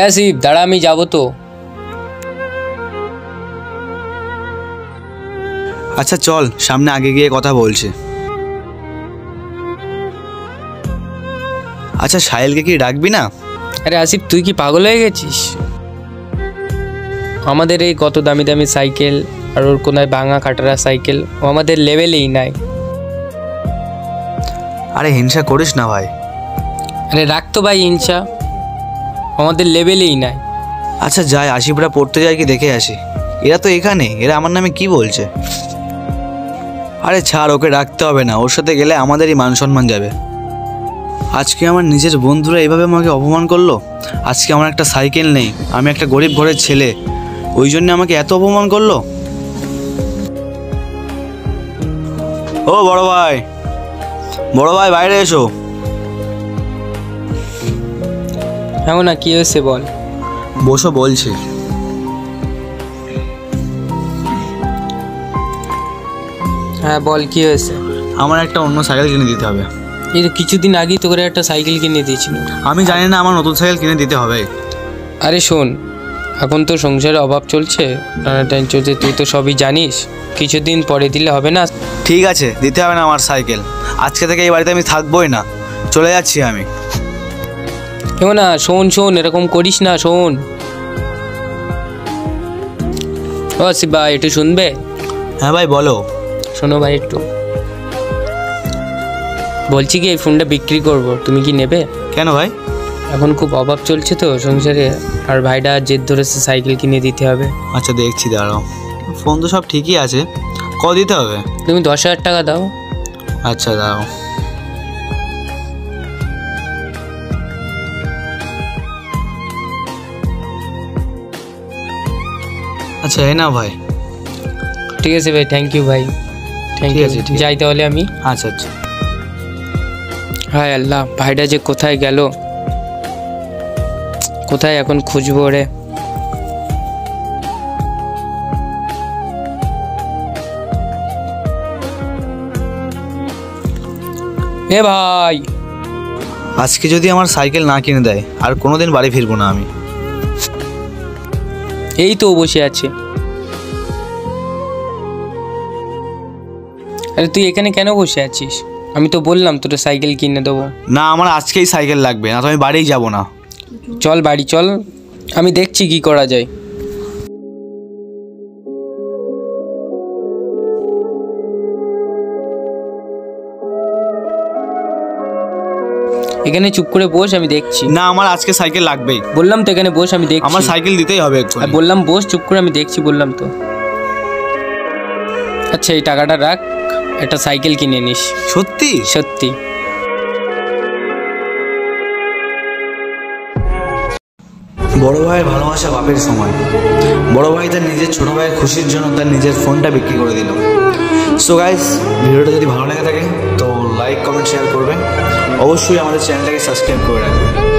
আসিফ দাঁড়া, আমি যাবো তো। আচ্ছা চল, সামনে আগে গিয়ে কথা বলছে। আচ্ছা সাহেলকে কি ডাকবি না? আরে আসিফ, তুই কি পাগল হয়ে গেছিস? আমাদের এই কত দামি দামি সাইকেল, আর ওর কোনায় ভাঙা কাটারা সাইকেল, ও আমাদের লেভেলেই নাই। আরে হিংসা করিস না ভাই। আরে রাখতো ভাই হিংসা, আমাদের লেভেলেই নাই। আচ্ছা যাই, আশিফরা পড়তে যায় কি দেখে আসি। এরা তো এখানে, এরা আমার নামে কি বলছে? আরে ছাড়, ওকে রাখতে হবে না, ওর সাথে গেলে আমাদেরই মান সম্মান যাবে। আজকে আমার নিজের বন্ধুরা এইভাবে আমাকে অপমান করলো। আজকে আমার একটা সাইকেল নেই, আমি একটা গরিব ঘরের ছেলে, ওই জন্য আমাকে এত অপমান করলো। ও বড় ভাই, বড় ভাই বাইরে এসো। এমন না, কি হয়েছে বল। বসো বলছি। হ্যাঁ বল, কি হয়েছে? আমার একটা অন্য সাইকেল কিনে দিতে হবে। এই তো কিছুদিন আগেই তো করে একটা সাইকেল কিনে দিয়েছিল। আমি জানি না, আমার নতুন সাইকেল কিনে দিতে হবে। আরে শোন, এখন তো সংসারে অভাব চলছে, টানাটানি চলছে, তুই তো সবই জানিস, কিছুদিন পরে দিলে হবে না? ঠিক আছে, দিতে হবে না আমার সাইকেল। আজকে থেকে এই বাড়িতে আমি থাকবোই না, চলে যাচ্ছি আমি। কেমন না, শোন শোন, এরকম করিস না, শোন। ও আসিফ ভাই, একটু শুনবে? হ্যাঁ ভাই বলো। শোনো ভাই একটু, বলছি কি এই ফোনটা বিক্রি করব, তুমি কি নেবে? কেন ভাই? এখন খুব অভাব চলছে তো সংসারে, আর ভাইটা জেদ ধরেছে সাইকেল কিনে দিতে হবে। আচ্ছা দেখছি, দাঁড়াও। ফোন তো সব ঠিকই আছে, কত দিতে হবে? তুমি 10,000 টাকা দাও। আচ্ছা দাঁড়াও। আচ্ছা এই নাও ভাই। ঠিক আছে ভাই, থ্যাংক ইউ ভাই, থ্যাংক ইউ। যাই তাহলে আমি। আচ্ছা আচ্ছা। হায় আল্লাহ, ভাইটা যে কোথায় গেল, কোথায় এখন খুঁজবো রে। এ ভাই, আজকে যদি আমার সাইকেল না কিনে দেয়, আর কোনোদিন বাড়ি ফিরবো না আমি। এই তো বসে আছে। আরে তুই এখানে কেন বসে আছিস? আমি তো বললাম তোর সাইকেল কিনে দেবো। না, আমার আজকেই সাইকেল লাগবে, না তো আমি বাড়িই যাব না। চল বাড়ি চল, আমি দেখছি কি করা যায়। এখানে চুপ করে বস, আমি দেখছি। না, আমার আজকে সাইকেল লাগবেই। বললাম তো এখানে বস, আমি দেখছি। আমার সাইকেল দিতেই হবে একটু। বললাম বস, চুপ করে, আমি দেখছি, বললাম তো। আচ্ছা এই টাকাটা রাখ, একটা সাইকেল কিনে নিস। সত্যি? সত্যি। বড় ভাইয়ের ভালোবাসা বাপের সময়। বড় ভাই তার নিজের ছোট ভাইয়ের খুশির জন্য তার নিজের ফোনটা বিক্রি করে দিল। সো গাইস, ভিডিওটা যদি ভালো লেগে থাকে তো লাইক কমেন্ট শেয়ার করবেন, অবশ্যই আমাদের চ্যানেলটাকে সাবস্ক্রাইব করে রাখবেন।